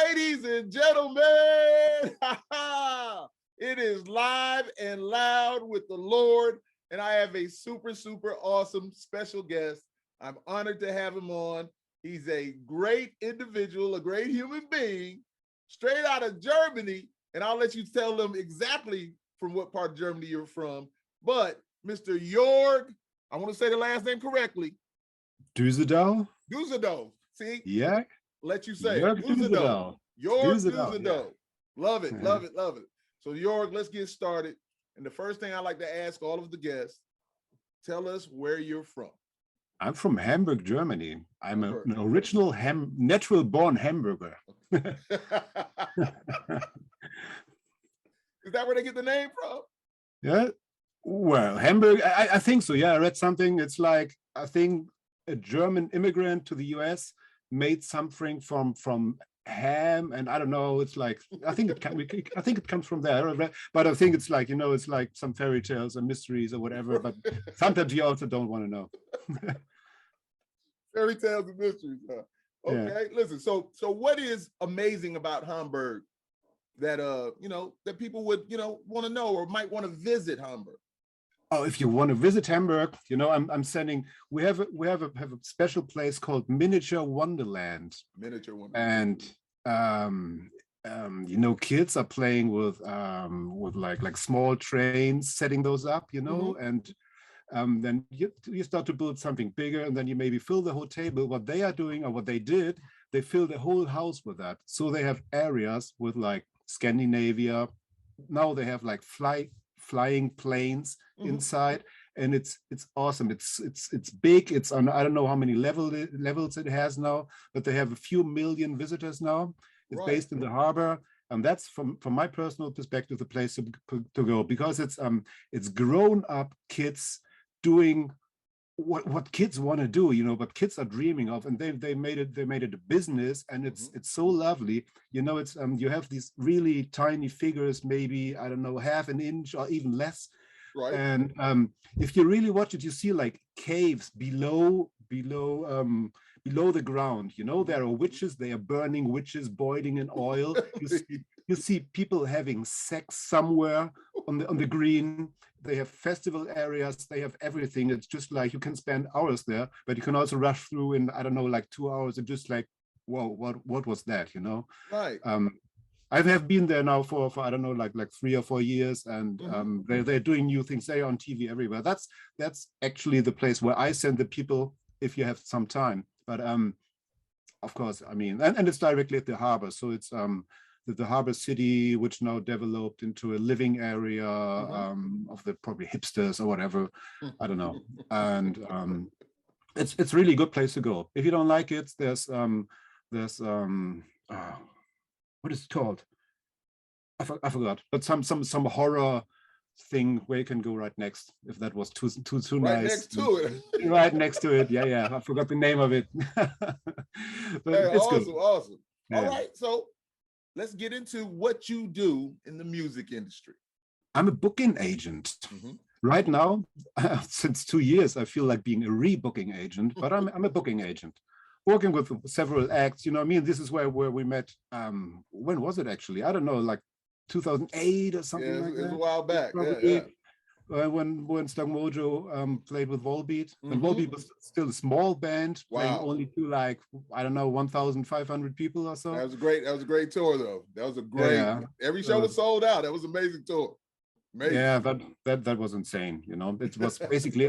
Ladies and gentlemen, it is live and loud with the Lord, and I have a super, super awesome special guest. I'm honored to have him on. He's a great individual, a great human being, straight out of Germany, and I'll let you tell them exactly from what part of Germany you're from. But Mr. Jörg, I want to say the last name correctly. Düsedau. Düsedau. See? Yeah. Let you say Jörg it. Düsedau. Jörg Düsedau. Yeah. Love it, love it, love it. So Jörg, let's get started. And the first thing I like to ask all of the guests, tell us where you're from. I'm from Hamburg, Germany. I'm an original natural-born Hamburger. Is that where they get the name from? Yeah. Well, Hamburg, I think so. Yeah, I read something. It's like, I think a German immigrant to the US made something from ham, and I don't know. It's like, I think it comes from there. But I think it's like, it's like some fairy tales and mysteries or whatever. But sometimes you also don't want to know. Fairy tales and mysteries. Huh? Okay, yeah. Listen. So what is amazing about Hamburg that that people would want to know or might want to visit Hamburg? Oh, if you want to visit Hamburg, I'm sending. We have a special place called Miniature Wonderland. Miniature Wonderland. And kids are playing with like small trains, setting those up, and then you start to build something bigger, and then you maybe fill the whole table. What they are doing, or what they did, they fill the whole house with that. So they have areas with like Scandinavia. Now they have like flying planes inside, and it's awesome. It's big. It's on, I don't know how many levels it has now, but they have a few million visitors now. It's based in the harbor, and that's from my personal perspective the place to go, because it's grown up kids doing what kids want to do, what kids are dreaming of, and they made it a business, and it's so lovely. It's you have these really tiny figures, maybe, I don't know, half an inch or even less. Right. And if you really watch it, you see like caves below the ground. There are witches. They are burning witches, boiling in oil. You see people having sex somewhere on the green. They have festival areas. They have everything. It's just like you can spend hours there, but you can also rush through in, I don't know, like 2 hours, and just like, whoa, what was that? Right. I have been there now for I don't know, like 3 or 4 years, and they're doing new things. They're on TV everywhere. That's actually the place where I send the people if you have some time. But of course, I mean, and it's directly at the harbor, so it's the harbor city, which now developed into a living area of the probably hipsters or whatever. I don't know. And it's really a good place to go. If you don't like it, there's what is it called? I forgot. But some horror thing where you can go right next, if that was too right nice. Next to it. Right next to it. Yeah. I forgot the name of it. But hey, it's awesome, good. Awesome. Yeah. All right, so let's get into what you do in the music industry. I'm a booking agent. Right now, since 2 years, I feel like being a rebooking agent, but I'm a booking agent, working with several acts. This is where we met. When was it actually? I don't know, like 2008 or something like that. It was a while back. Probably. When Stuck Mojo played with Volbeat, and Volbeat was still a small band, playing only to like, I don't know, 1,500 people or so. That was a great tour though. That was a great. Every show was sold out. That was an amazing tour. Amazing. Yeah, that was insane. It was basically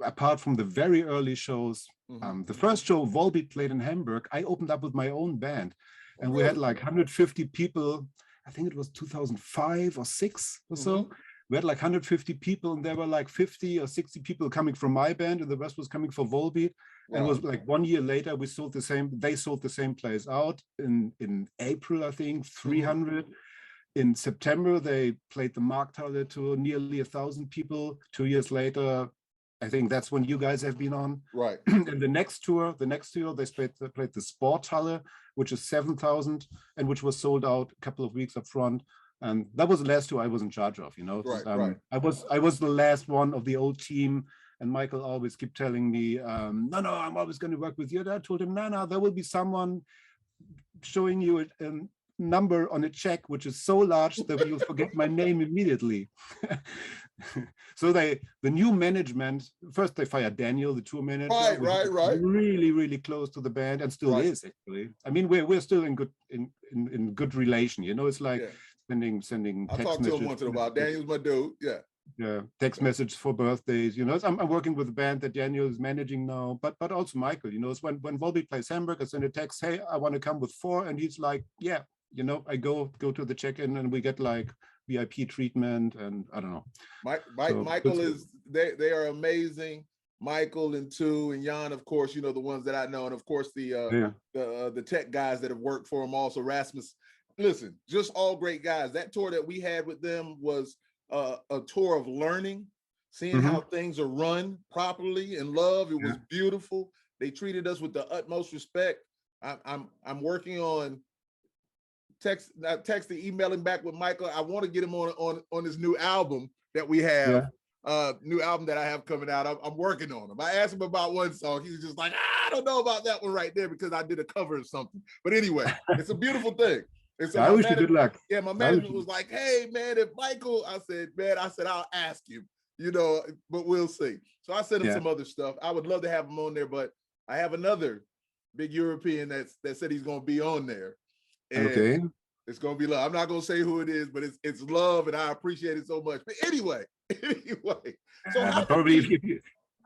apart from the very early shows. The first show Volbeat played in Hamburg, I opened up with my own band, and we had like 150 people. I think it was 2005 or 6 or so. We had like 150 people, and there were like 50 or 60 people coming from my band, and the rest was coming for Volbeat. Wow. And it was like 1 year later, they sold the same place out in April, I think, 300. In September, they played the Markthalle to nearly 1,000 people. 2 years later, I think that's when you guys have been on. Right. And the next tour, they played the Sporthalle, which is 7,000, and which was sold out a couple of weeks up front. And that was the last tour I was in charge of, Right. I was the last one of the old team, and Michael always kept telling me, no, I'm always going to work with you. And I told him, no, there will be someone showing you a number on a check which is so large that you'll forget my name immediately. So the new management, first they fired Daniel, the tour manager, right. really close to the band, and still is actually. I mean, we're still in good relation. You know, it's like sending I text talk to him once in a while. Daniel's my dude. Yeah, text message for birthdays. You know, I'm working with a band that Daniel is managing now, but also Michael. You know, it's when Volbeat plays Hamburg, I send a text, hey, I want to come with 4, and he's like, yeah. You know, I go to the check-in and we get like VIP treatment, and I don't know. Michael is they are amazing. Michael and Tu and Jan, of course, you know, the ones that I know, and of course the tech guys that have worked for him also. Rasmus, listen, just all great guys. That tour that we had with them was a tour of learning, seeing how things are run properly in love. It was beautiful. They treated us with the utmost respect. I'm working on texting, emailing back with Michael. I want to get him on this new album that we have, new album that I have coming out. I'm working on him. I asked him about one song. He was just like, I don't know about that one right there because I did a cover of something. But anyway, it's a beautiful thing. And so I wish you good luck. Yeah, my management was like, hey, man, if Michael, I said, I'll ask you, you know, but we'll see. So I sent him some other stuff. I would love to have him on there, but I have another big European that said he's going to be on there. And it's gonna be love. I'm not gonna say who it is, but it's love, and I appreciate it so much. But anyway, so probably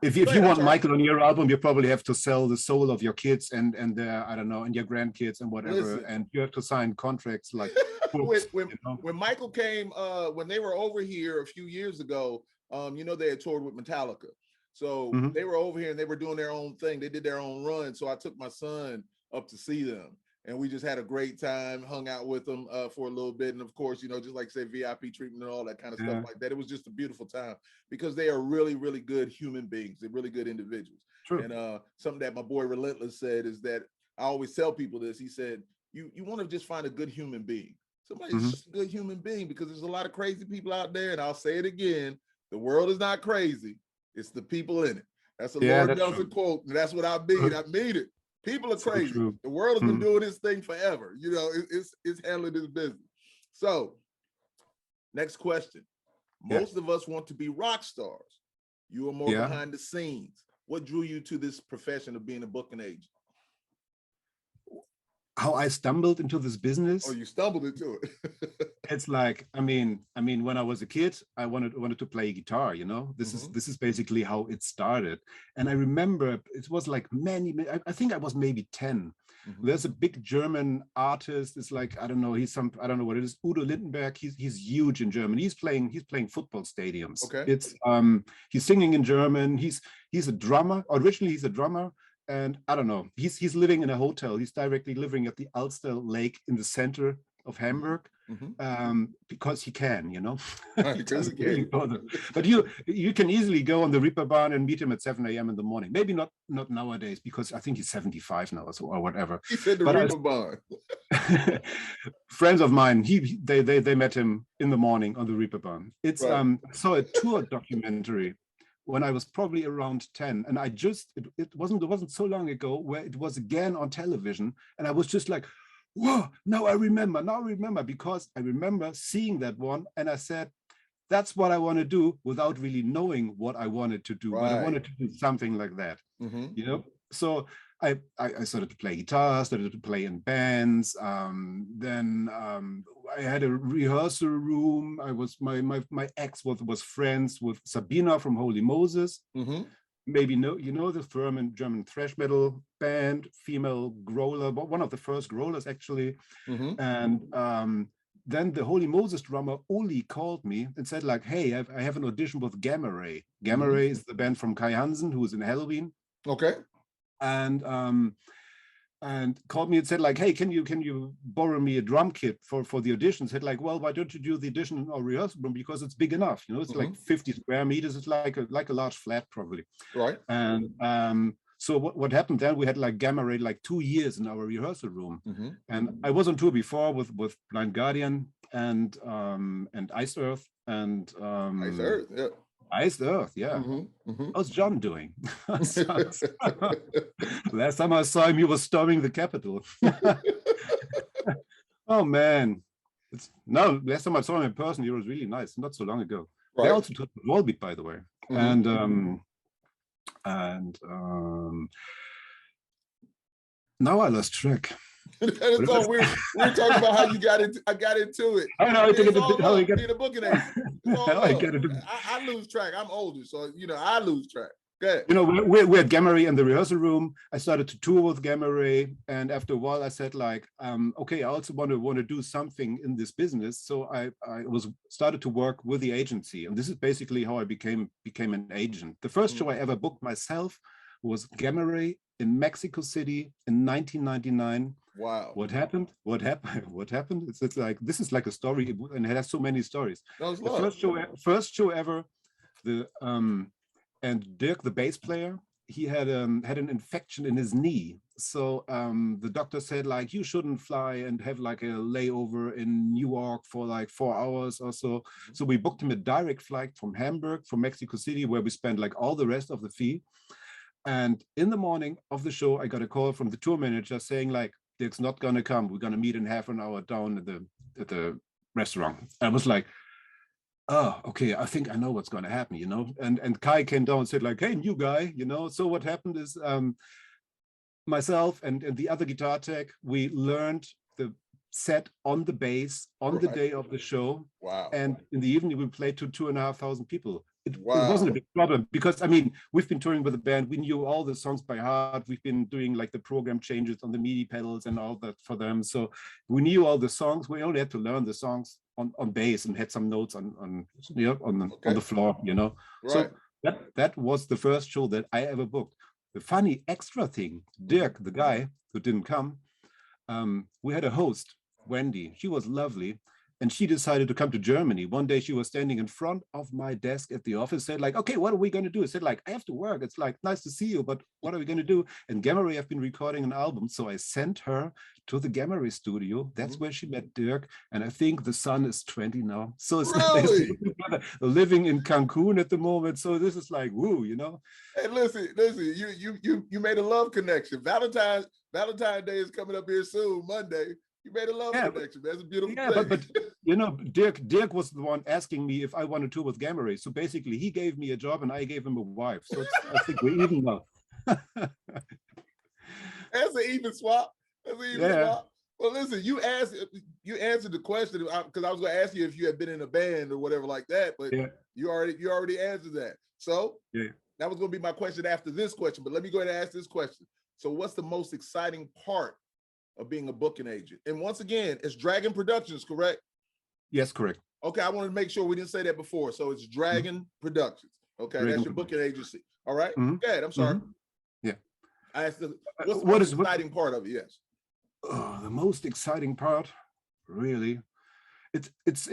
if you want Michael on your album, you probably have to sell the soul of your kids and their, I don't know, and your grandkids and whatever, and you have to sign contracts like books, when Michael came, when they were over here a few years ago, you know, they had toured with Metallica. So they were over here and they were doing their own thing. They did their own run. So I took my son up to see them. And we just had a great time, hung out with them for a little bit. And of course, you know, just like say VIP treatment and all that kind of stuff like that. It was just a beautiful time because they are really, really good human beings. They're really good individuals. True. And something that my boy Relentless said is that I always tell people this. He said, you want to just find a good human being. Somebody's just a good human being, because there's a lot of crazy people out there. And I'll say it again, the world is not crazy. It's the people in it. That's a Lord Nelson quote. And that's what I mean. I mean it. People are crazy. So the world has been doing this thing forever. You know, it's handling this business. So, next question. Most of us want to be rock stars. You are more behind the scenes. What drew you to this profession of being a booking agent? How I stumbled into this business? Oh, you stumbled into it. It's like, I mean, when I was a kid, I wanted to play guitar, you know. This is basically how it started. And I remember it was like I think I was maybe 10. There's a big German artist. It's like, I don't know what it is. Udo Lindenberg. He's huge in Germany. He's playing football stadiums. Okay. It's he's singing in German. He's a drummer. Originally, he's a drummer. And I don't know, he's living in a hotel. He's directly living at the Ulster Lake in the center of Hamburg, because he can, you know. Really bother. But you can easily go on the Reeperbahn and meet him at 7 a.m. in the morning. Maybe not nowadays, because I think he's 75 now or whatever. He said the Reeperbahn. Friends of mine, they met him in the morning on the Reeperbahn. It's I saw a tour documentary when I was probably around 10, and it wasn't so long ago where it was again on television, and I was just like, whoa, now I remember, because I remember seeing that one, and I said, that's what I want to do, without really knowing what I wanted to do, but I wanted to do something like that, you know. So I started to play guitar, started to play in bands. Then I had a rehearsal room. My ex was friends with Sabina from Holy Moses. Maybe you know the German thrash metal band, female growler, one of the first growlers actually. And then the Holy Moses drummer Oli called me and said like, hey, I have an audition with Gamma Ray. Gamma Ray is the band from Kai Hansen, who was in Halloween. Okay. And called me and said like, hey, can you borrow me a drum kit for the audition? Said like, well, why don't you do the audition in our rehearsal room, because it's big enough, you know. It's like 50 square meters. It's like a large flat probably. Right. And so what happened then, we had like Gamma Ray like 2 years in our rehearsal room. And I was on tour before with Blind Guardian and Iced Earth and Iced Earth, yeah. Iced Earth, yeah. How's John doing? Last time I saw him, he was storming the Capitol. Oh man, it's no. Last time I saw him in person, he was really nice. Not so long ago. Right. They also took the Volbeat, by the way, and now I lost track. That is all we're talking about how you got into. I got into it. I know. I think it's how you get being a booking agent. I lose track. I'm older, so I lose track. Good. We're at Gamma Ray in the rehearsal room. I started to tour with Gamma Ray, and after a while, I said like, okay, I also want to do something in this business. So I started to work with the agency, and this is basically how I became an agent. The first show I ever booked myself was Gamma Ray in Mexico City in 1999. Wow. What happened? It's like, this is like a story, and it has so many stories. The first show ever, and Dirk, the bass player, he had an infection in his knee. So the doctor said like, you shouldn't fly and have like a layover in Newark for like 4 hours or so. So we booked him a direct flight from Hamburg, from Mexico City, where we spent like all the rest of the fee. And in the morning of the show, I got a call from the tour manager saying like, Dirk's not gonna come. We're gonna meet in half an hour down at the restaurant. I was like, oh, okay, I think I know what's gonna happen, And Kai came down and said like, hey, new guy, So what happened is myself and the other guitar tech, we learned the set on the bass on the day of the show. Wow. And in the evening, we played to 2,500 people. It wasn't a big problem because, I mean, we've been touring with the band. We knew all the songs by heart. We've been doing like the program changes on the MIDI pedals and all that for them. So we knew all the songs. We only had to learn the songs on bass and had some notes on the floor, Right. So that was the first show that I ever booked. The funny extra thing, Dirk, the guy who didn't come, we had a host, Wendy. She was lovely. And she decided to come to Germany. One day she was standing in front of my desk at the office, said like, okay, what are we going to do? I said like, I have to work. It's like, nice to see you, but what are we going to do? And Gamma Ray have been recording an album. So I sent her to the Gamma Ray studio. That's where she met Dirk. And I think the son is 20 now. So it's really? living in Cancun at the moment. So this is like, woo, Hey, listen, you made a love connection. Valentine's Day is coming up here soon, Monday. You made a love connection. That's a beautiful thing. But Dirk was the one asking me if I wanted to tour with Gamma Ray. So basically, he gave me a job and I gave him a wife. So I think we're even now. That's an even swap. Swap. Well, listen, you answered the question because I was going to ask you if you had been in a band or whatever like that, but you already answered that. So that was going to be my question after this question. But let me go ahead and ask this question. So, what's the most exciting part of being a booking agent? And once again, it's Dragon Productions, correct? Yes, correct. Okay, I wanted to make sure we didn't say that before. So it's Dragon Productions. Okay, that's your booking agency. All right. Go ahead. I'm sorry. Yeah. I asked what's the most exciting part of it? Yes. Oh, the most exciting part, really. It's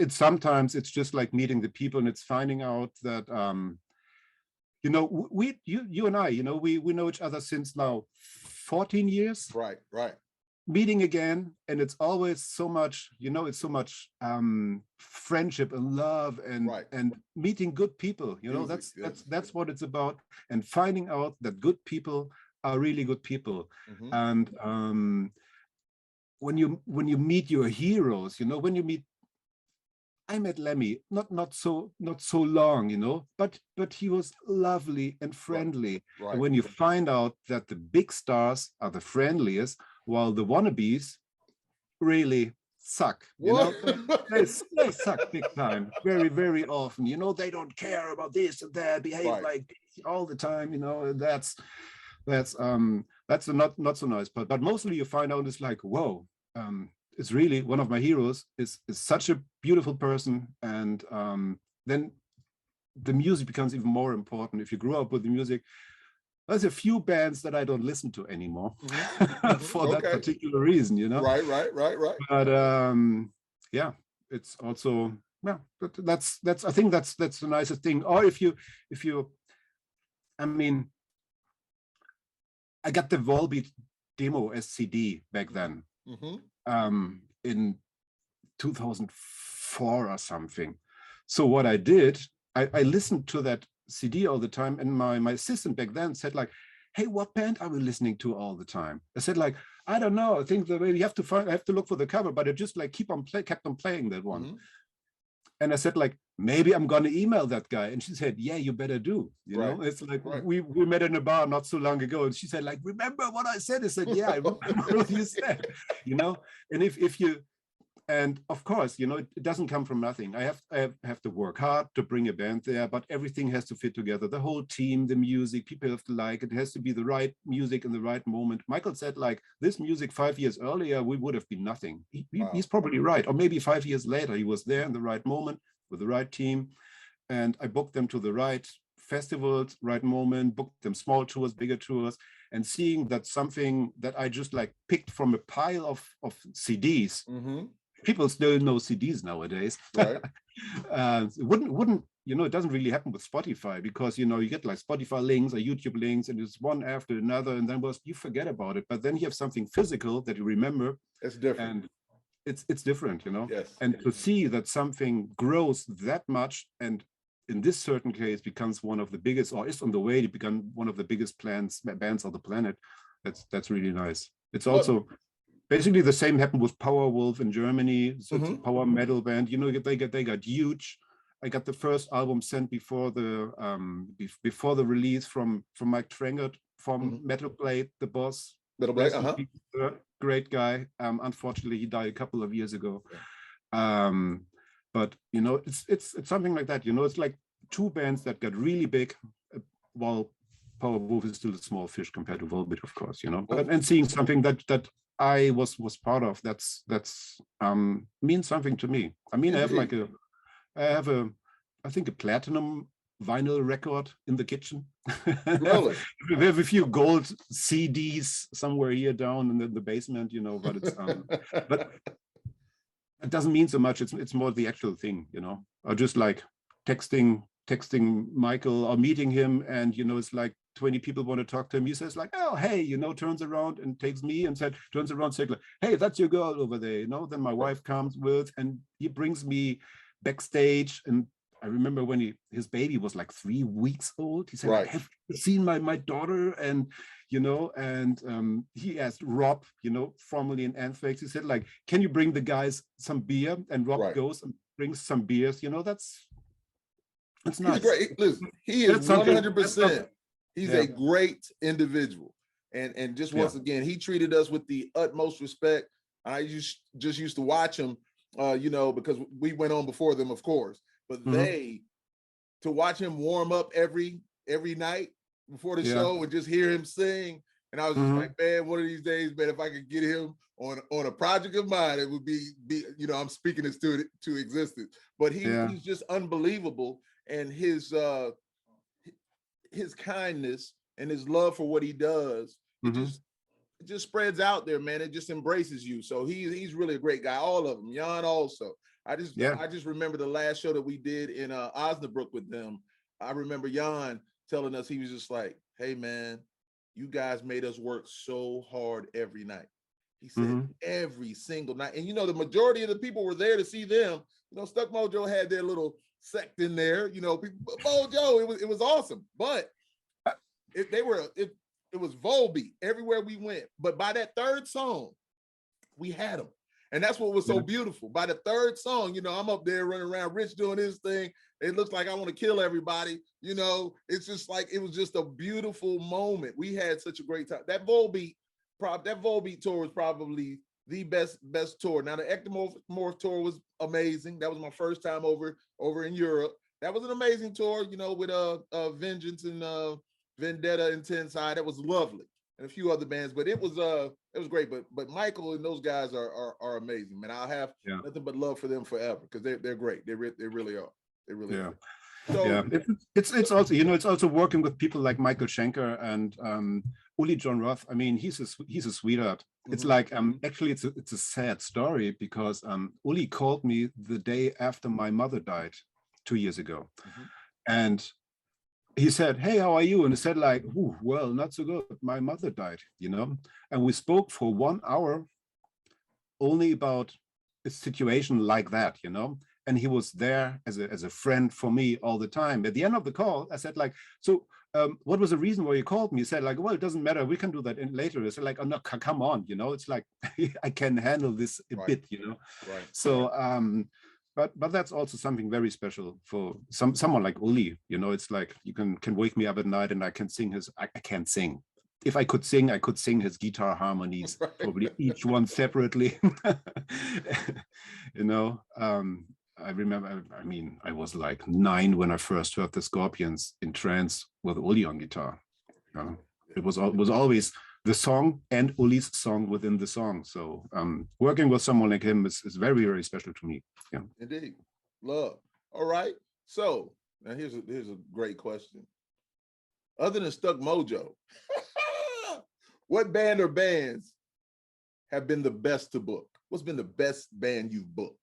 sometimes it's just like meeting the people, and it's finding out that you and I, we know each other since now 14 years. Right. Meeting again, and it's always so much, it's so much friendship and love and meeting good people. That's what it's about, and finding out that good people are really good people. And when you meet your heroes, when you meet, I met Lemmy not so long, but he was lovely and friendly. Right. And when you find out that the big stars are the friendliest, while the wannabes really suck, they suck big time, very, very often. They don't care about this and that, behave like this all the time. That's the not so nice part. But mostly you find out it's like, whoa, it's really one of my heroes is such a beautiful person, and then the music becomes even more important. If you grew up with the music, there's a few bands that I don't listen to anymore for that particular reason, Right. But it's also that's I think that's the nicest thing. Or if you, I mean, I got the Volbeat demo as CD back then, in 2004 or something. So what I did, I listened to that CD all the time, and my assistant back then said like, hey, what band are we listening to all the time? I said like, I don't know. I think the way you have to find, I have to look for the cover, but it just like kept on playing that one. And I said, like, maybe I'm gonna email that guy. And she said, yeah, you better do. You know, it's like we met in a bar not so long ago, and she said, like, remember what I said? I said, yeah, I remember what you said. You know, and if you, and of course, you know, it doesn't come from nothing. I have to work hard to bring a band there, but everything has to fit together. The whole team, the music, people have to like it. It has to be the right music in the right moment. Michael said, like, this music 5 years earlier, we would have been nothing. He's probably right. Or maybe 5 years later, he was there in the right moment with the right team. And I booked them to the right festivals, right moment, booked them small tours, bigger tours, and seeing that something that I just like picked from a pile of CDs. People still know CDs nowadays. Right. Wouldn't you know? It doesn't really happen with Spotify, because you know you get like Spotify links or YouTube links, and it's one after another, and then you forget about it. But then you have something physical that you remember. It's different, and it's different, you know. Yes. And to see that something grows that much, and in this certain case becomes one of the biggest, or is on the way to become one of the biggest bands on the planet. That's really nice. It's also. Basically, the same happened with Powerwolf in Germany. So it's a power metal band. You know, they got huge. I got the first album sent before the release from Mike Trengert from Metal Blade, the boss. Metal Blade, great guy. Unfortunately, he died a couple of years ago. But you know, it's something like that. You know, it's like two bands that got really big, while Powerwolf is still a small fish compared to Volbeat, of course. You know, and seeing something that I was part of, that's means something to me. I mean, I have I think a platinum vinyl record in the kitchen. Really? We have a few gold CDs somewhere here down in the basement, you know, but it's but it doesn't mean so much. It's more the actual thing, you know. Or just like texting Michael or meeting him, and you know, it's like 20 people want to talk to him. He says like, oh, hey, you know, turns around and takes me and turns around, says like, hey, that's your girl over there, you know. Then my wife comes with, and he brings me backstage. And I remember when his baby was like 3 weeks old, he said, I have seen my daughter, and you know, and he asked Rob, you know, formerly in Anthrax, he said like, can you bring the guys some beer? And Rob goes and brings some beers, you know. That's nice. He's great. Listen, he is 100%. He's a great individual. And just once again, he treated us with the utmost respect. I just used to watch him, you know, because we went on before them, of course. But to watch him warm up every night before the show and just hear him sing. And I was just like, man, one of these days, man, if I could get him on a project of mine, it would be you know, I'm speaking this to existence. But he's just unbelievable. And his kindness and his love for what he does, it just spreads out there, man. It just embraces you. So he's really a great guy. All of them. Jan also. I just remember the last show that we did in Osnabrück with them. I remember Jan telling us, he was just like, hey man, you guys made us work so hard every night. He said every single night. And you know, the majority of the people were there to see them. You know, Stuck Mojo had their little sect in there, you know, Mojo, it was awesome. But it was Volbeat everywhere we went. But by that third song, we had them. And that's what was so beautiful. By the third song, you know, I'm up there running around, Rich doing his thing. It looks like I want to kill everybody. You know, it's just like, it was just a beautiful moment. We had such a great time. That Volbeat tour was probably the best tour. Now the Ectomorph tour was amazing. That was my first time over in Europe. That was an amazing tour, you know, with Vengeance and Vendetta and Tenside. That was lovely, and a few other bands. But it was great. But Michael and those guys are amazing, man. I'll have nothing but love for them forever, because they're great. They really are. They really are. So it's also, you know, it's also working with people like Michael Schenker and Uli John Roth. I mean, he's a sweetheart. It's like actually it's a sad story, because Uli called me the day after my mother died 2 years ago, and he said, hey, how are you? And I said like, well, not so good. My mother died, you know. And we spoke for 1 hour only about a situation like that, you know. And he was there as a friend for me all the time. At the end of the call, I said like, so what was the reason why you called me? He said like, well, it doesn't matter. We can do that later. I said like, oh no, come on, you know, it's like, I can handle this a bit, you know? Right. So, but that's also something very special for someone like Uli, you know, it's like, you can wake me up at night and I can sing I can't sing. If I could sing his guitar harmonies, probably each one separately, you know? I remember, I mean, I was like 9 when I first heard the Scorpions in trance with Uli on guitar. You know? It was always the song and Uli's song within the song. So working with someone like him is very, very special to me. Yeah. Indeed. Love. All right. So now here's a great question. Other than Stuck Mojo, what band or bands have been the best to book? What's been the best band you've booked?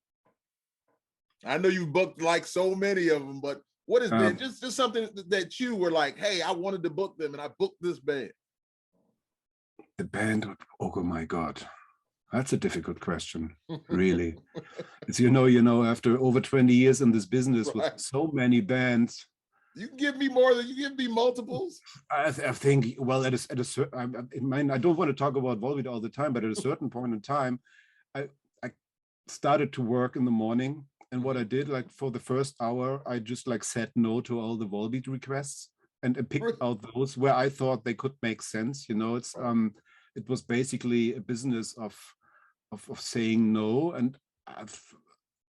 I know you've booked like so many of them, but what has been just something that you were like, hey, I wanted to book them and I booked this band? The band, oh my God. That's a difficult question, really. It's, you know, after over 20 years in this business with so many bands. You can give me more than you give me multiples. I think, well, at a certain, I don't want to talk about Volbeat all the time, but at a certain point in time, I started to work in the morning. And what I did, like for the first hour, I just like said no to all the Volbeat requests and picked out those where I thought they could make sense. You know, it's it was basically a business of saying no. And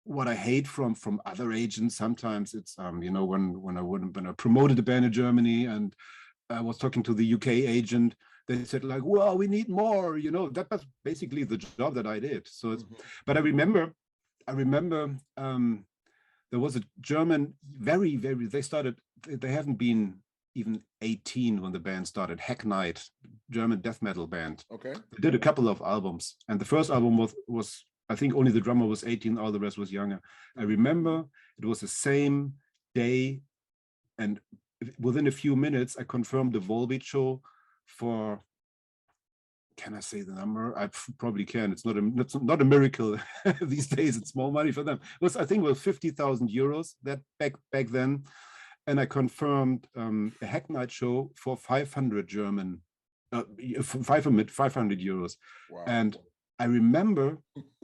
what I hate from other agents, sometimes it's you know, when I promoted a band in Germany and I was talking to the UK agent, they said like, well, we need more, you know, that was basically the job that I did. So it's, but I remember there was a German, they haven't been even 18 when the band started, Hack Night, German death metal band. Okay. They did a couple of albums. And the first album was I think only the drummer was 18, all the rest was younger. I remember it was the same day, and within a few minutes, I confirmed the Volbeat show for, can I say the number? I probably can. It's not a miracle these days. It's more money for them. I think it was 50,000 euros that back then. And I confirmed a Hack Night show for 500 German, 500 euros. Wow. And I remember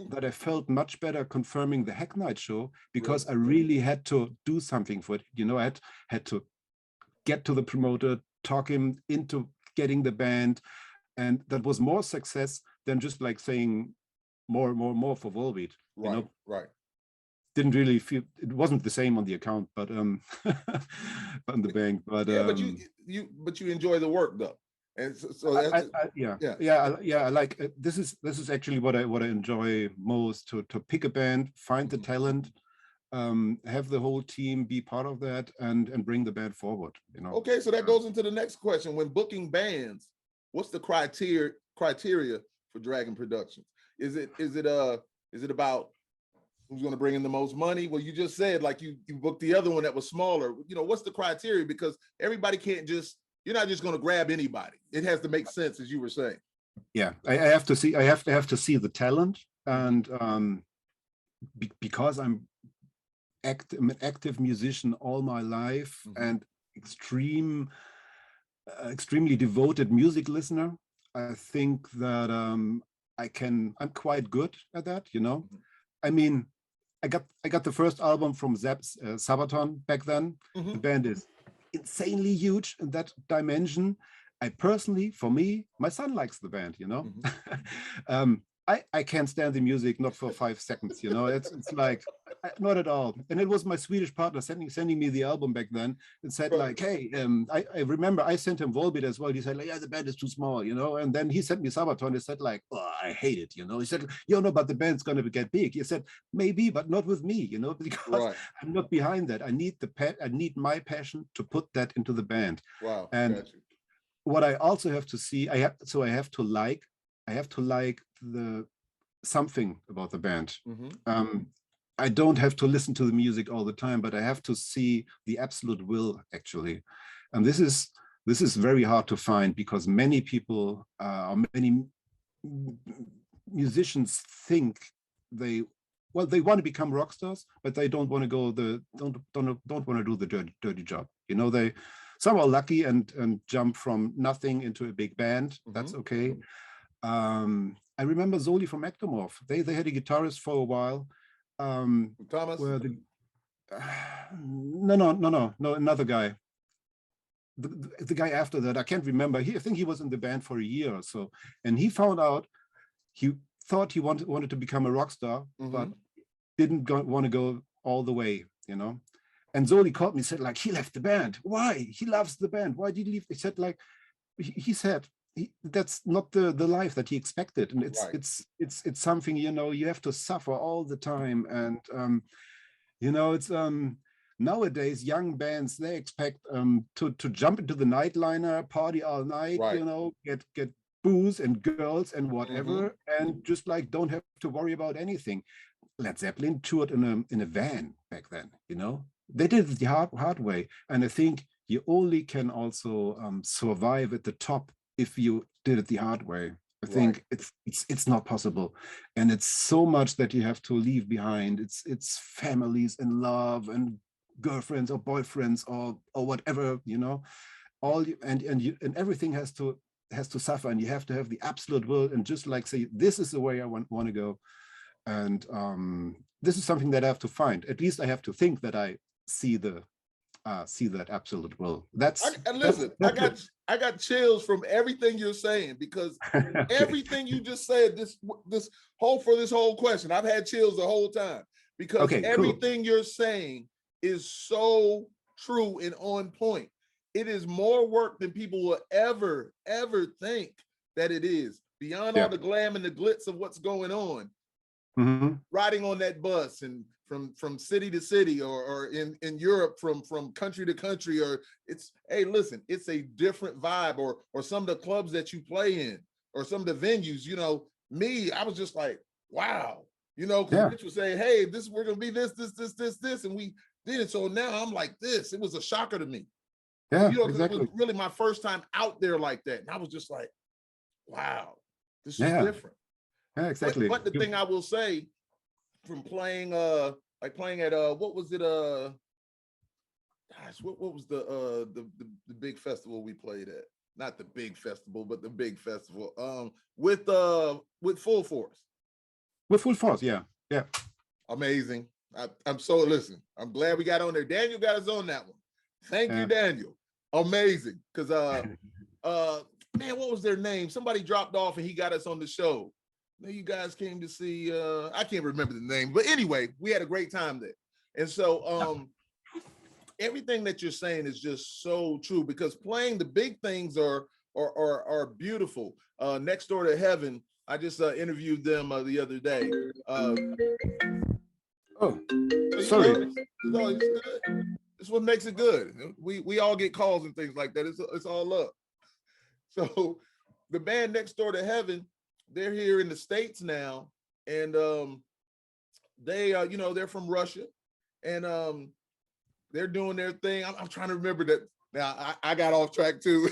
that I felt much better confirming the Hack Night show because I really had to do something for it. You know, I had to get to the promoter, talk him into getting the band. And that was more success than just like saying more for Volbeat. Right, you know? Right. Didn't really feel, it wasn't the same on the account, but on the bank. But yeah, but you enjoy the work though. And so that's, I like this is actually what I enjoy most, to pick a band, find the talent, have the whole team be part of that and bring the band forward, you know. Okay, so that goes into the next question. When booking bands, what's the criteria for Dragon Productions? Is it about who's going to bring in the most money? Well, you just said like you booked the other one that was smaller. You know, what's the criteria? Because everybody can't just, you're not just going to grab anybody. It has to make sense, as you were saying. Yeah, I have to see the talent, and because I'm an active musician all my life and extremely devoted music listener, I think that I'm quite good at that, you know. I mean, I got the first album from Sabaton back then. The band is insanely huge in that dimension. I personally, for me, my son likes the band, you know. I can't stand the music, not for 5 seconds, you know. It's like, not at all. And it was my Swedish partner sending me the album back then and said like, hey, I remember I sent him Volbeat as well. He said like, yeah, the band is too small, you know. And then he sent me Sabaton and said like, oh, I hate it, you know. He said, you know, but the band's gonna get big. He said, maybe, but not with me, you know, because I'm not behind that. I need my passion to put that into the band. Wow. And what I also have to see, I have to like the something about the band. I don't have to listen to the music all the time, but I have to see the absolute will actually. And this is very hard to find, because many people or many musicians think they want to become rock stars, but they don't want to go don't want to do the dirty job. You know, some are lucky and jump from nothing into a big band. That's okay. I remember Zoli from Ectomorph. They had a guitarist for a while. Thomas? Where the, no, another guy. The guy after that, I can't remember. I think he was in the band for a year or so, and he found out, he thought he wanted to become a rock star, but didn't want to go all the way, you know. And Zoli called me, said like, he left the band. Why? He loves the band. Why did he leave? He said like, he said that's not the life that he expected, and it's something, you know, you have to suffer all the time, and you know, it's nowadays young bands, they expect to jump into the nightliner, party all night, you know, get booze and girls and whatever, and just like don't have to worry about anything. Led Zeppelin toured in a van back then, you know. They did it the hard way, and I think you only can also survive at the top if you did it the hard way. I think it's not possible, and it's so much that you have to leave behind. It's families and love and girlfriends or boyfriends or whatever, you know, and everything has to suffer, and you have to have the absolute will and just like say, this is the way I want to go. And this is something that I have to find. At least I have to think that I see that absolute will. I got chills from everything you're saying, because everything you just said, this whole question, I've had chills the whole time, because everything you're saying is so true and on point. It is more work than people will ever think that it is, beyond all the glam and the glitz of what's going on. Riding on that bus and from city to city, or in Europe from country to country, or hey, listen, it's a different vibe, or some of the clubs that you play in, or some of the venues, you know, I was just like, wow, you know, because Rich was saying, hey, we're gonna be this, and we did it. So now I'm like this. It was a shocker to me. Yeah, you know, exactly. It was really my first time out there like that, and I was just like, wow, this is different. Yeah, exactly. But the thing I will say, from playing at what was it, gosh, what was the big festival we played at? Not the big festival, but the big festival. With Full Force. With Full Force, yeah. Amazing. I'm I'm glad we got on there. Daniel got us on that one. Thank you, Daniel. Amazing. Because man, what was their name? Somebody dropped off and he got us on the show. You guys came to see, I can't remember the name, but anyway, we had a great time there. And so everything that you're saying is just so true, because playing the big things are beautiful. Next Door to Heaven, I just interviewed them the other day. Sorry. No, it's good. It's what makes it good. We all get calls and things like that. It's all love. So the band Next Door to Heaven, they're here in the States now, and they you know, they're from Russia, and they're doing their thing. I'm trying to remember that now. I got off track too.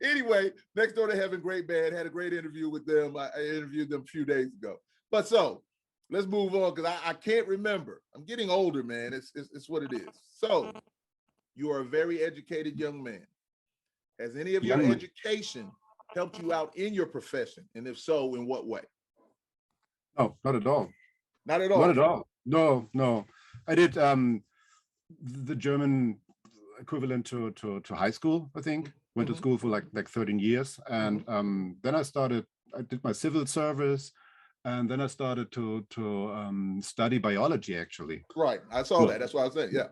Anyway, Next Door to Heaven, great band. Had a great interview with them. I interviewed them a few days ago. But so let's move on, because I can't remember. I'm getting older, man. It's what it is. So you are a very educated young man. Has any of your education helped you out in your profession? And if so, in what way? No, not at all. Not at all? Not at all. No. I did the German equivalent to high school, I think. Went to school for like 13 years. And then I did my civil service. And then I started to study biology, actually. Right. I saw that. That's what I was saying. Yeah.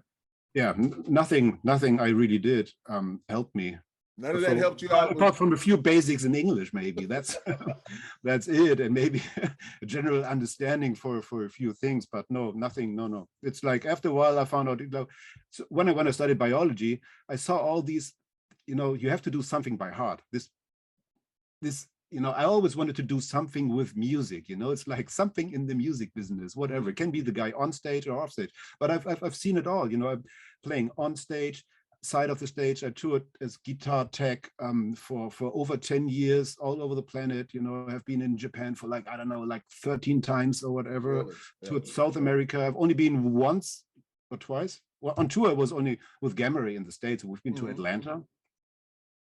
Yeah. Nothing I really did helped me. None of that helped you out? Apart from a few basics in English, maybe. That's that's it. And maybe a general understanding for a few things, but no, nothing. No. It's like after a while I found out, you know, so when I studied biology, I saw all these, you know, you have to do something by heart. This, you know, I always wanted to do something with music, you know, it's like something in the music business, whatever. It can be the guy on stage or off stage, but I've seen it all, you know. I'm playing on stage, side of the stage. I toured as guitar tech for over 10 years all over the planet, you know. I've been in Japan for like, I don't know, like 13 times or whatever. Really? Toured South America. I've only been once or twice, well, on tour I was only with Gamma in the States. We've been to Atlanta,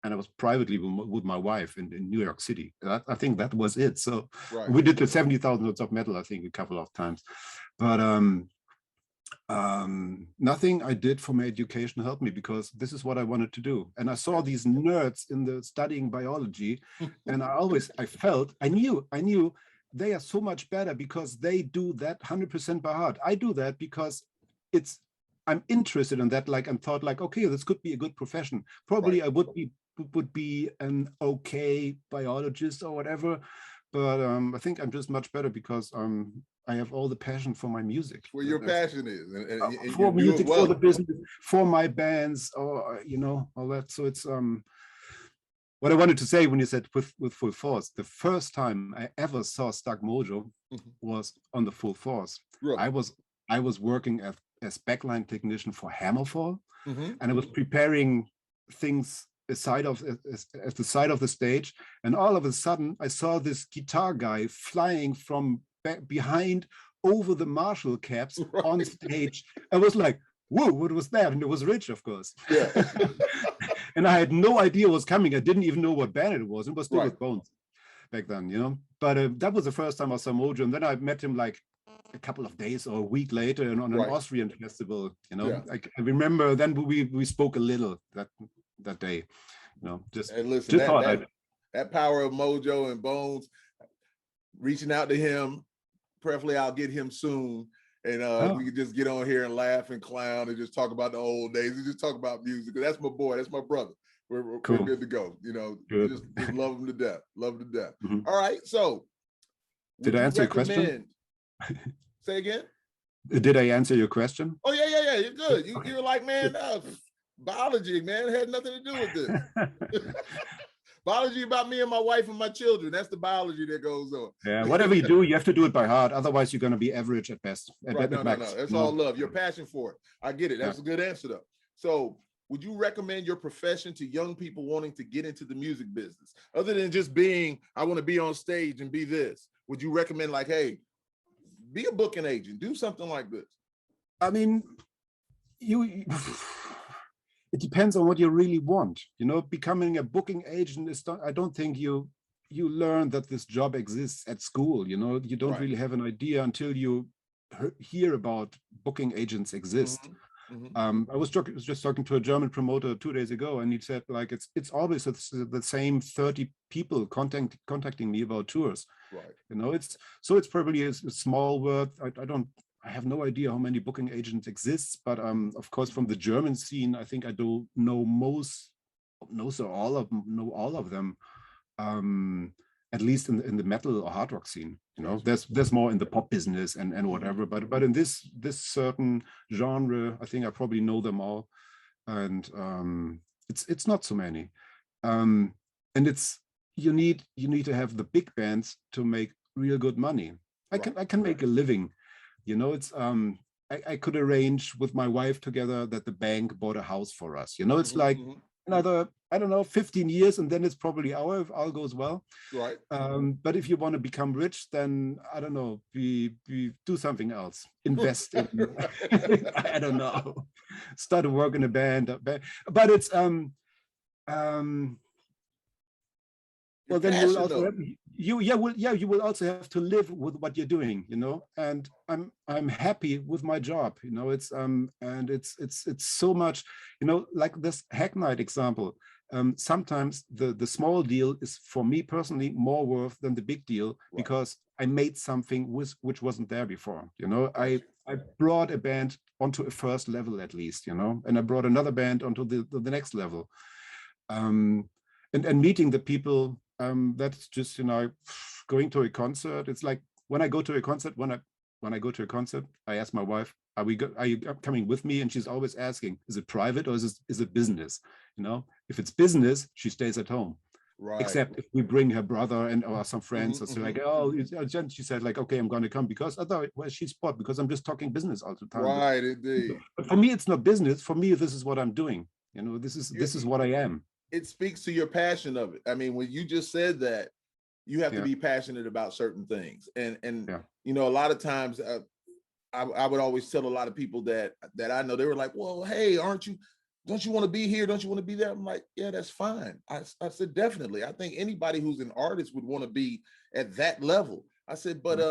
and I was privately with my wife in New York City. I think that was it. So we did the 70,000 Notes of Metal, I think, a couple of times, but nothing I did for my education helped me, because this is what I wanted to do. And I saw these nerds in the studying biology, and I knew they are so much better because they do that 100% by heart. I do that because I'm interested in that, like, and thought like, okay, this could be a good profession. Probably I would be an okay biologist or whatever, but I think I'm just much better because I have all the passion for my music. Where your passion is, and for music, for the business, for my bands, or all that. So it's what I wanted to say when you said with Full Force. The first time I ever saw Stuck Mojo was on the Full Force. Really? I was working as backline technician for Hammerfall, and I was preparing things at the side of the stage, and all of a sudden I saw this guitar guy flying from behind over the Marshall caps on stage. I was like, whoa, what was that? And it was Rich, of course. Yeah. And I had no idea what was coming. I didn't even know what band it was. It was still with Bones back then, But that was the first time I saw Mojo. And then I met him like a couple of days or a week later on an Austrian festival. I remember then we spoke a little that day. Just and listen, just that power of Mojo and Bones, reaching out to him. Preferably I'll get him soon, and we can just get on here and laugh and clown and just talk about the old days and just talk about music. That's my boy. That's my brother. We're good to go. Just love him to death. Love him to death. All right. So, did I answer your question? Say again. Did I answer your question? Oh yeah. You're good. You were like, man, biology, man, it had nothing to do with this. Biology about me and my wife and my children. That's the biology that goes on. Yeah, whatever you do, you have to do it by heart. Otherwise, you're going to be average at best. No. That's all love. Your passion for it. I get it. That's a good answer, though. So, would you recommend your profession to young people wanting to get into the music business? Other than just being, I want to be on stage and be this. Would you recommend, like, hey, be a booking agent, do something like this? I mean, it depends on what you really want. Becoming a booking agent is I don't think you learn that this job exists at school. You don't really have an idea until you hear about booking agents exist. I was just talking to a German promoter 2 days ago, and he said, like, it's always the same 30 people contacting me about tours. It's probably a small word. I have no idea how many booking agents exist, but of course, from the German scene, I think I do know all of them, at least in the metal or hard rock scene. There's more in the pop business and whatever, but in this certain genre, I think I probably know them all, and it's not so many, and it's you need to have the big bands to make real good money. I can make a living. It's I could arrange with my wife together that the bank bought a house for us. It's like another, I don't know, 15 years, and then it's probably if all goes well. Right. But if you want to become rich, then I don't know, we do something else. Invest in I don't know. Start to work in a band. But it's well, then you will also you will also have to live with what you're doing, and I'm happy with my job, it's and it's so much, like this Hack Night example. Sometimes the small deal is, for me personally, more worth than the big deal, because I made something which wasn't there before. I brought a band onto a first level, at least, and I brought another band onto the next level, and meeting the people. That's just, going to a concert. It's like when I go to a concert, I ask my wife, are you coming with me? And she's always asking, is it private or is it business? If it's business, she stays at home. Right. Except if we bring her brother or some friends, or so like, she said, like, okay, I'm going to come, because otherwise she's bored, because I'm just talking business all the time. Right, indeed. But for me, it's not business. For me, this is what I'm doing. This is what I am. It speaks to your passion of it. I mean, when you just said that, you have to be passionate about certain things. And a lot of times I would always tell a lot of people that I know, they were like, well, hey, don't you want to be here? Don't you want to be there? I'm like, yeah, that's fine. I said, definitely. I think anybody who's an artist would want to be at that level. I said, but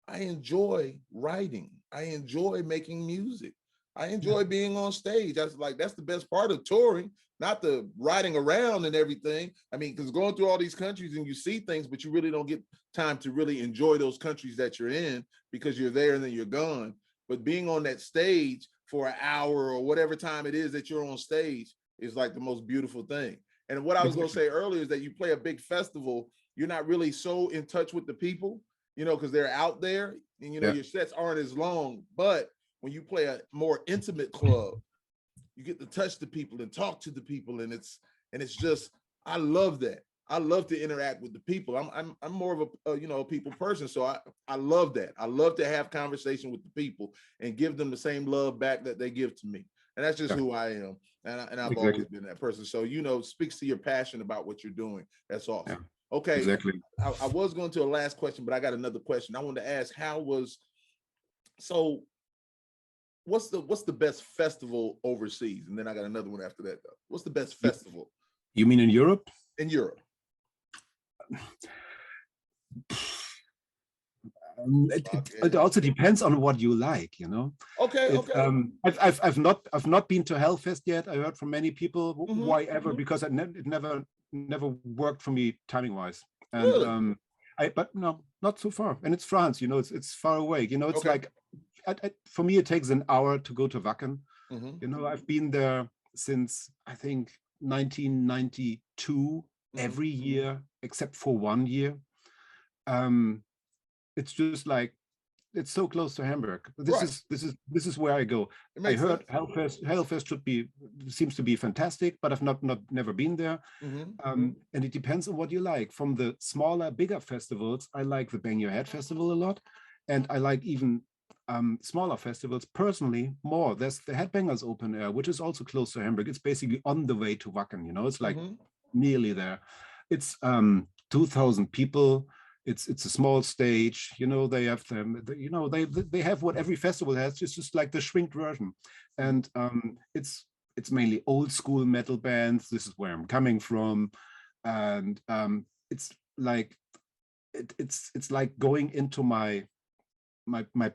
I enjoy writing. I enjoy making music. I enjoy being on stage. I was like, that's the best part of touring, not the riding around and everything. I mean, because going through all these countries and you see things, but you really don't get time to really enjoy those countries that you're in because you're there and then you're gone. But being on that stage for an hour or whatever time it is that you're on stage is like the most beautiful thing. And what I was going to say earlier is that you play a big festival, you're not really so in touch with the people, because they're out there and, your sets aren't as long. But when you play a more intimate club, you get to touch the people and talk to the people. And it's just, I love that. I love to interact with the people. I'm more of a people person. So I love that. I love to have conversation with the people and give them the same love back that they give to me. And that's just who I am. And I've always been that person. So, speaks to your passion about what you're doing. That's awesome. Yeah, okay. Exactly. I was going to a last question, but I got another question. I wanted to ask, what's the best festival overseas? And then I got another one after that, though. What's the best festival? You mean in Europe? In Europe. It also depends on what you like, Okay. I've not been to Hellfest yet. I heard from many people why ever, because it never worked for me timing wise. And really? But no, not so far. And it's France, it's far away. It's like for me it takes an hour to go to Wacken. I've been there since I think 1992. Every year except for 1 year. It's just like, it's so close to Hamburg. This is where I go. I heard Hellfest seems to be fantastic, but I've never been there. And it depends on what you like. From the smaller, bigger festivals, I like the Bang Your Head Festival a lot, and I like even smaller festivals personally more. There's the Headbangers Open Air, which is also close to Hamburg. It's basically on the way to Wacken. It's like nearly there. It's 2,000 people. It's a small stage. They have them. They have what every festival has. It's just like the shrinked version, and it's mainly old school metal bands. This is where I'm coming from, and it's like it's like going into my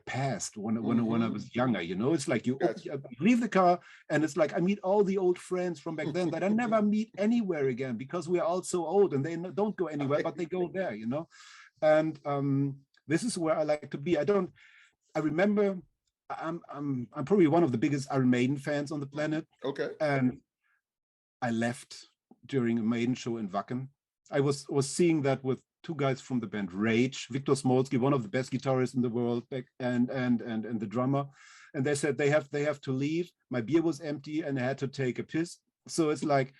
past when I was younger. It's like you leave the car and it's like I meet all the old friends from back then that I never meet anywhere again, because we are all so old and they don't go anywhere, but they go there, and this is where I like to be. I remember I'm probably one of the biggest Iron Maiden fans on the planet. Okay. And I left during a Maiden show in Wacken. I was seeing that with two guys from the band Rage, Viktor Smolsky, one of the best guitarists in the world, and the drummer. And they said they have to leave. My beer was empty and I had to take a piss. So it's like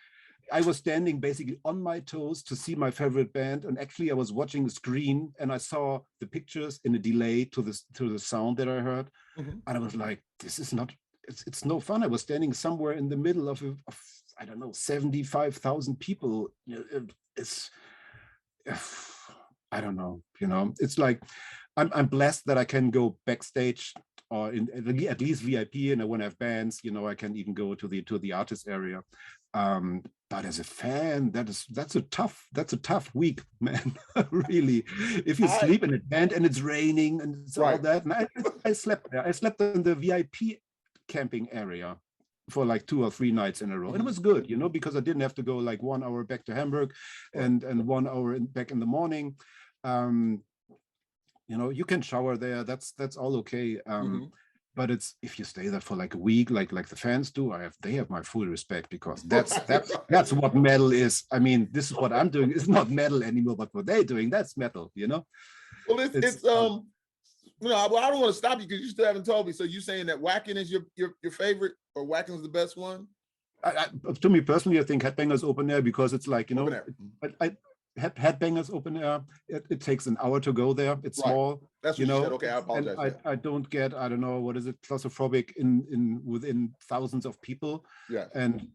I was standing basically on my toes to see my favorite band. And actually I was watching the screen and I saw the pictures in a delay to the sound that I heard. And I was like, this is not, it's no fun. I was standing somewhere in the middle of I don't know, 75,000 people. It's, I don't know, it's like I'm blessed that I can go backstage or at least VIP, and I want to have bands, I can even go to the artist area. But as a fan, that's a tough week, man. Really, if you sleep in a tent and it's raining and it's all that. And I slept there. I slept in the VIP camping area for like 2 or 3 nights in a row. And it was good, because I didn't have to go like 1 hour back to Hamburg and 1 hour back in the morning. You can shower there. That's all okay. But it's, if you stay there for like a week, like the fans do, they have my full respect, because that's what metal is. I mean, this is what I'm doing. It's not metal anymore, but what they're doing, that's metal, Well, it's I don't want to stop you because you still haven't told me. So you saying that Wacken is your favorite, or Wacken's the best one? To me personally, I think Headbangers Open Air, because it's like, Headbangers Open Air, it takes an hour to go there. It's small. That's what you said. Okay, I apologize. And I don't get, I don't know, what is it, claustrophobic within thousands of people. Yeah. And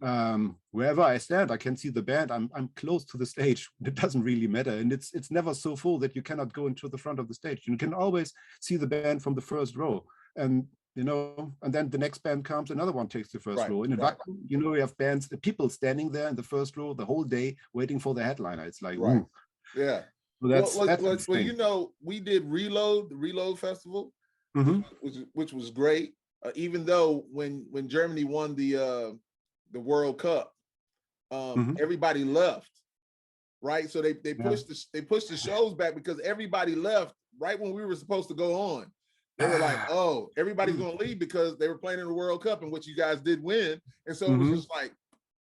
wherever I stand, I can see the band. I'm close to the stage. It doesn't really matter. And it's never so full that you cannot go into the front of the stage. You can always see the band from the first row. and you know, and then the next band comes, another one takes the first row. And in Wacken, you know, you have bands, people standing there in the first row the whole day waiting for the headliner. It's like, ooh. Yeah. So that's well, you know, we did the Reload Festival, which was great. Even though when Germany won the World Cup, everybody left, right? So they pushed the shows back because everybody left right when we were supposed to go on. They were like, oh, everybody's gonna leave because they were playing in the World Cup, in which you guys did win. And so it was just like,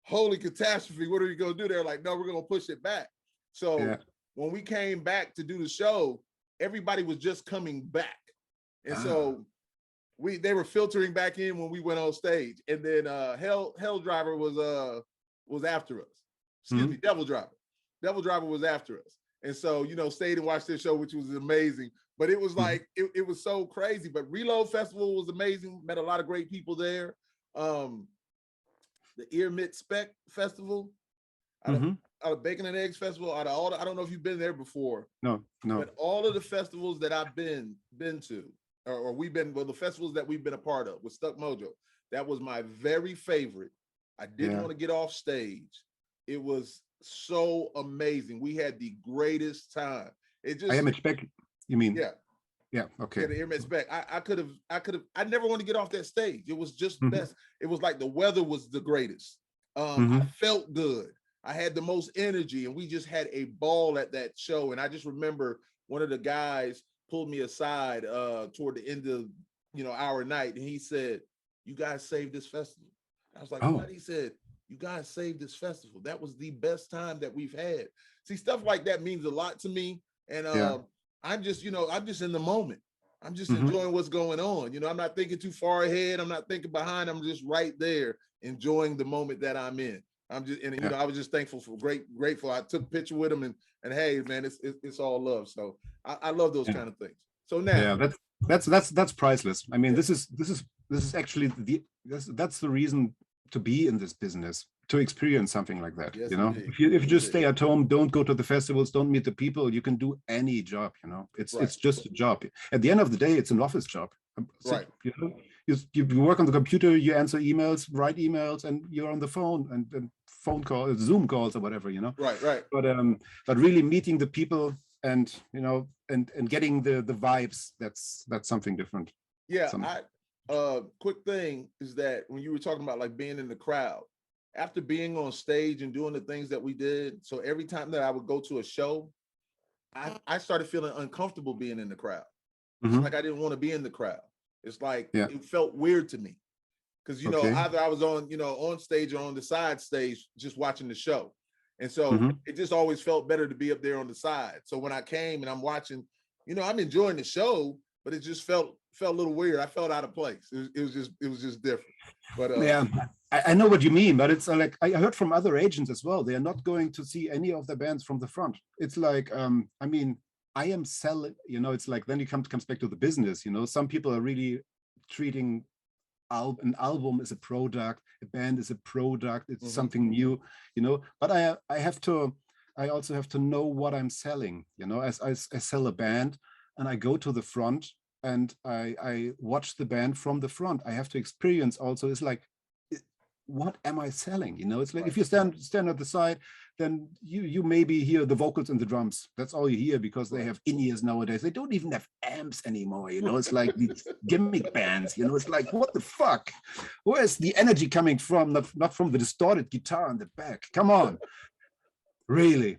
holy catastrophe, what are we gonna do? They're like, no, we're gonna push it back. So when we came back to do the show, everybody was just coming back. And so they were filtering back in when we went on stage. And then Hell Driver was after us. Excuse me, Devil Driver was after us. And so, you know, stayed and watched their show, which was amazing. But it was like, it was so crazy. But Reload Festival was amazing. Met a lot of great people there. The Ear Mit Spec Festival, out of Bacon and Eggs Festival, out of all I don't know if you've been there before. No. But all of the festivals that I've been to, or the festivals that we've been a part of with Stuck Mojo, that was my very favorite. I didn't want to get off stage. It was so amazing. We had the greatest time. It just I Spec, you mean? Yeah, okay. Yeah, the Ear Mit Spec. I never want to get off that stage. It was just best. It was like the weather was the greatest. I felt good. I had the most energy, and we just had a ball at that show. And I just remember one of the guys pulled me aside toward the end of, you know, our night, and he said, "You guys saved this festival." I was like, "What?" He said, "You guys saved this festival. That was the best time that we've had." See, stuff like that means a lot to me. And I'm just, you know, I'm just in the moment. I'm just enjoying what's going on. You know, I'm not thinking too far ahead. I'm not thinking behind. I'm just right there enjoying the moment that I'm in. I'm just, and you know, I was just thankful grateful. I took a picture with him, and hey, man, it's all love. So I love those kind of things. So now, that's priceless. I mean, this is actually that's the reason to be in this business, to experience something like that. Yes, you know, indeed. if you just stay at home, don't go to the festivals, don't meet the people, you can do any job. You know, it's just a job. At the end of the day, it's an office job. Right. You know, you work on the computer, you answer emails, write emails, and you're on the phone and phone calls, Zoom calls, or whatever. You know. Right. But really meeting the people and, you know, and getting the vibes, that's something different. Yeah. Quick thing is that when you were talking about like being in the crowd, after being on stage and doing the things that we did, so every time that I would go to a show, I started feeling uncomfortable being in the crowd. It's like I didn't want to be in the crowd. It's like it felt weird to me. Because, you know, either I was on, you know, on stage or on the side stage just watching the show. And so it just always felt better to be up there on the side. So when I came and I'm watching, you know, I'm enjoying the show, but it just felt a little weird. I felt out of place. It was just different. But yeah, I know what you mean, but it's like I heard from other agents as well. They are not going to see any of the bands from the front. It's like, I mean, I am selling, you know, it's like then it comes back to the business, you know. Some people are really treating an album is a product, a band is a product, it's something new, you know. But I also have to know what I'm selling, you know. As I sell a band and I go to the front and I watch the band from the front, I have to experience also, it's like, what am I selling? You know, it's like if you stand at the side, then you maybe hear the vocals and the drums. That's all you hear, because they have in-ears nowadays. They don't even have amps anymore, you know. It's like these gimmick bands, you know. It's like, what the fuck? Where's the energy coming from? Not from the distorted guitar in the back. Come on. Really?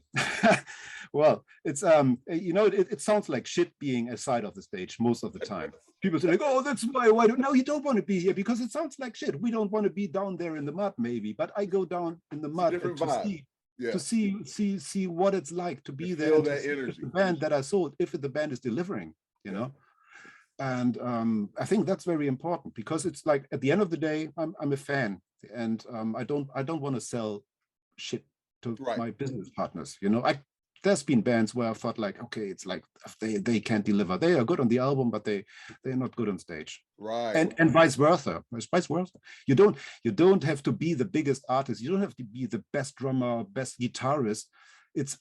Well, it's you know, it sounds like shit being aside of the stage most of the time. People say like, oh, that's why no, you don't want to be here because it sounds like shit. We don't want to be down there in the mud, maybe, but I go down in the mud to see what it's like to be there, and to see the band that I sold, if the band is delivering, you know. And I think that's very important, because it's like at the end of the day, I'm a fan, and I don't want to sell shit to my business partners, you know. There's been bands where I thought like, okay, it's like they can't deliver. They are good on the album, but they're not good on stage. Right. And vice versa. You don't have to be the biggest artist. You don't have to be the best drummer, best guitarist.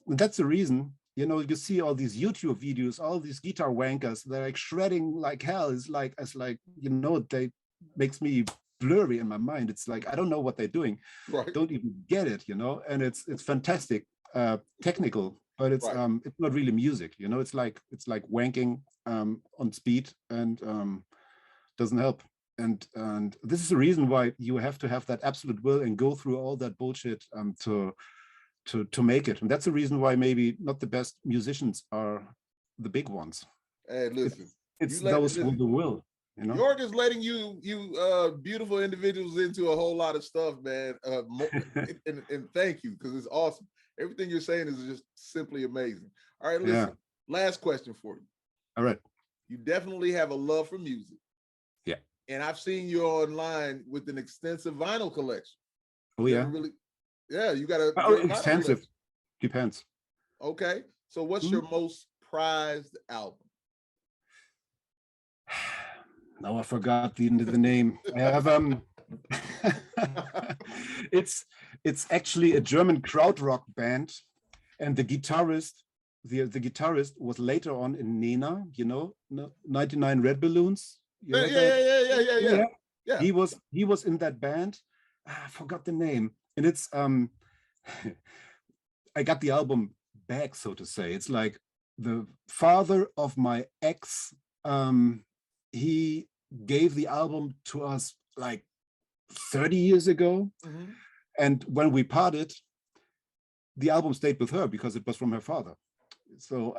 That's the reason you know, you see all these YouTube videos, all these guitar wankers, they're like shredding like hell. It's like, you know, they makes me blurry in my mind. It's like, I don't know what they're doing. Right. Don't even get it, you know, and it's fantastic, technical, but it's not really music, you know, it's like wanking on speed, and doesn't help. And this is the reason why you have to have that absolute will and go through all that bullshit to make it. And that's the reason why maybe not the best musicians are the big ones. Hey, listen, it's those with the will, you know. Jörg is letting you beautiful individuals into a whole lot of stuff, man. And thank you, because it's awesome. Everything you're saying is just simply amazing. All right, listen, last question for you. All right. You definitely have a love for music. Yeah. And I've seen you online with an extensive vinyl collection. Oh, yeah. Really, yeah, you got a extensive. Depends. Okay. So what's your most prized album? Now I forgot the name. I have it's actually a German krautrock band, and the guitarist was later on in Nena, you know, 99 Red Balloons. Yeah. He was in that band. I forgot the name, and it's I got the album back, so to say. It's like the father of my ex. He gave the album to us like 30 years ago. Mm-hmm. And when we parted, the album stayed with her because it was from her father. So,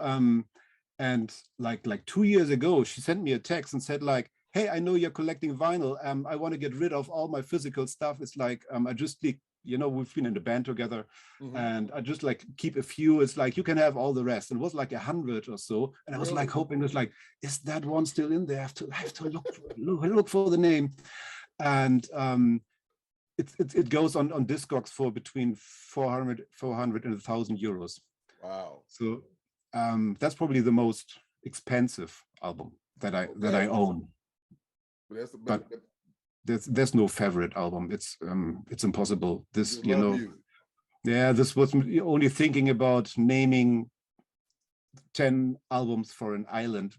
and like 2 years ago, she sent me a text and said like, hey, I know you're collecting vinyl. I want to get rid of all my physical stuff. It's like, I just like, you know, we've been in the band together, mm-hmm. and I just like keep a few. It's like, you can have all the rest. And it was like 100 or so. And I was like hoping, it's like, is that one still in there? I have to look for the name. And it goes on Discogs for between 400 and 1,000 euros. Wow. So that's probably the most expensive album that I own. But there's no favorite album. It's impossible. This, you know, music. Yeah, this was only thinking about naming 10 albums for an island.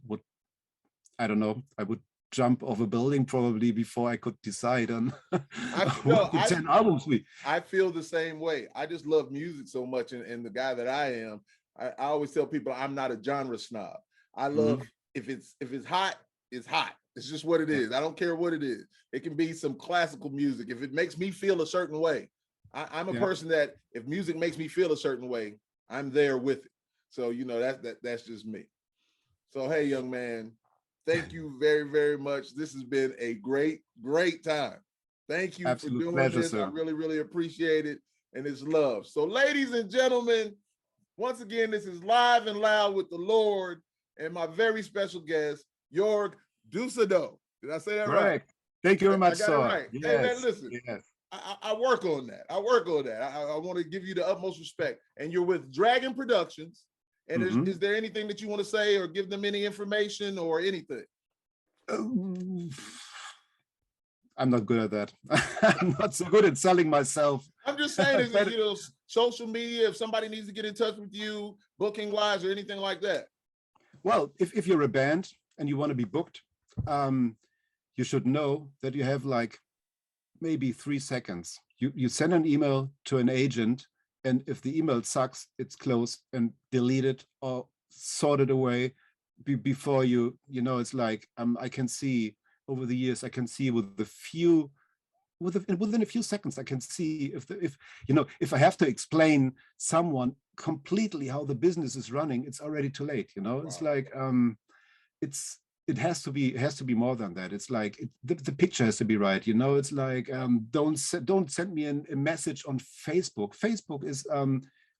I don't know, I would jump off a building probably before I could decide on 10 albums. I feel the same way. I just love music so much, and the guy that I am, I always tell people I'm not a genre snob. I love, if it's hot, it's hot. It's just what it is. I don't care what it is. It can be some classical music. If it makes me feel a certain way, I'm a person that if music makes me feel a certain way, I'm there with it. So, you know, that's just me. So, hey, young man, thank you very, very much. This has been a great, great time. Thank you for doing this. Sir. I really, really appreciate it. And it's love. So, ladies and gentlemen, once again, this is Live and Loud with the Lord and my very special guest, Jörg Düsedau. Did I say that right? Thank you very much, sir. Right. Yes. Hey, man, listen. Yes. I work on that. I want to give you the utmost respect. And you're with Dragon Productions. And is there anything that you want to say or give them any information or anything? I'm not good at that. I'm not so good at selling myself. I'm just saying, you know, social media, if somebody needs to get in touch with you, booking wise or anything like that. Well, if you're a band and you want to be booked, you should know that you have like maybe 3 seconds. You send an email to an agent, and if the email sucks, it's closed and delete it or sort it away before you know, it's like, I can see over the years, I can see within a few seconds, I can see if you know, if I have to explain someone completely how the business is running, it's already too late, you know. Wow. It's like, it has to be more than that. It's like the picture has to be right, you know. It's like, don't send me a message on Facebook. Facebook is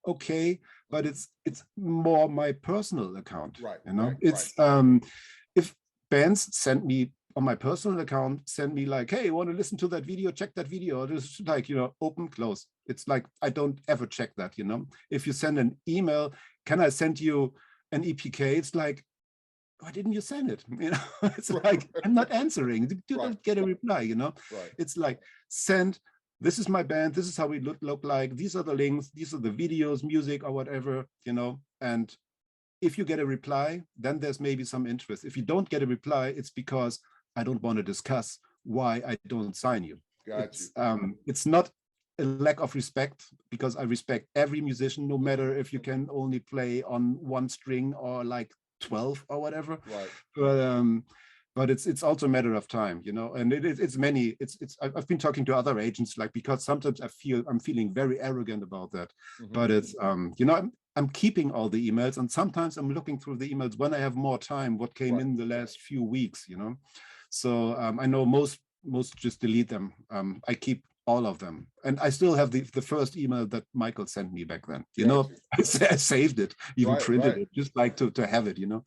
okay, but it's more my personal account, right? You know, right, it's if bands send me on my personal account, send me like, hey, you want to listen to that video? Check that video. Just like, you know, open, close. It's like, I don't ever check that, you know. If you send an email, can I send you an EPK? It's like, why didn't you send it? You know, it's like, I'm not answering. You don't get a reply, you know. Right. It's like, send, this is my band, this is how we look like, these are the links, these are the videos, music or whatever, you know, and if you get a reply, then there's maybe some interest. If you don't get a reply, it's because I don't want to discuss why I don't sign you. It's not a lack of respect, because I respect every musician, no matter if you can only play on one string or like 12 or whatever. Right. But it's also a matter of time, you know. And I've been talking to other agents, like, because sometimes I'm feeling very arrogant about that. But it's you know, I'm keeping all the emails, and sometimes I'm looking through the emails when I have more time, what came in the last few weeks, you know. So I know most just delete them. I keep all of them, and I still have the first email that Michael sent me back then, you know. I saved it, even printed it, just like to have it, you know.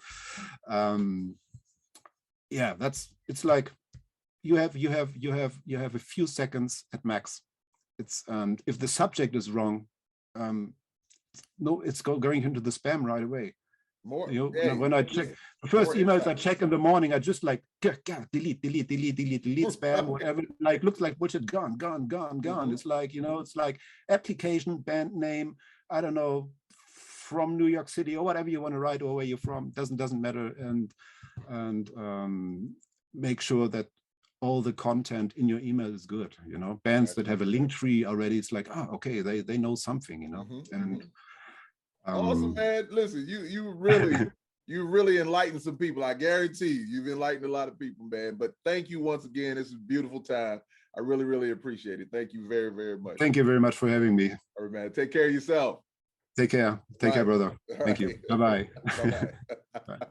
Yeah, it's like you have a few seconds at max. It's if the subject is wrong, no, it's going into the spam right away. You know, when I check the first emails I check in the morning, I just like delete spam, whatever, like looks like bullshit, gone. It's like, you know, it's like application, band name, I don't know, from New York City or whatever you want to write, or where you're from, doesn't matter. And make sure that all the content in your email is good, you know. Bands that have a link tree already, it's like, oh, okay, they know something, you know. And awesome, man. Listen, you really enlightened some people. I guarantee you've enlightened a lot of people, man. But thank you once again. It's a beautiful time. I really appreciate it. Thank you very, very much. Thank you very much for having me. All right, man. Take care of yourself. Take care, brother. Thank you. Bye-bye. Bye-bye. Bye.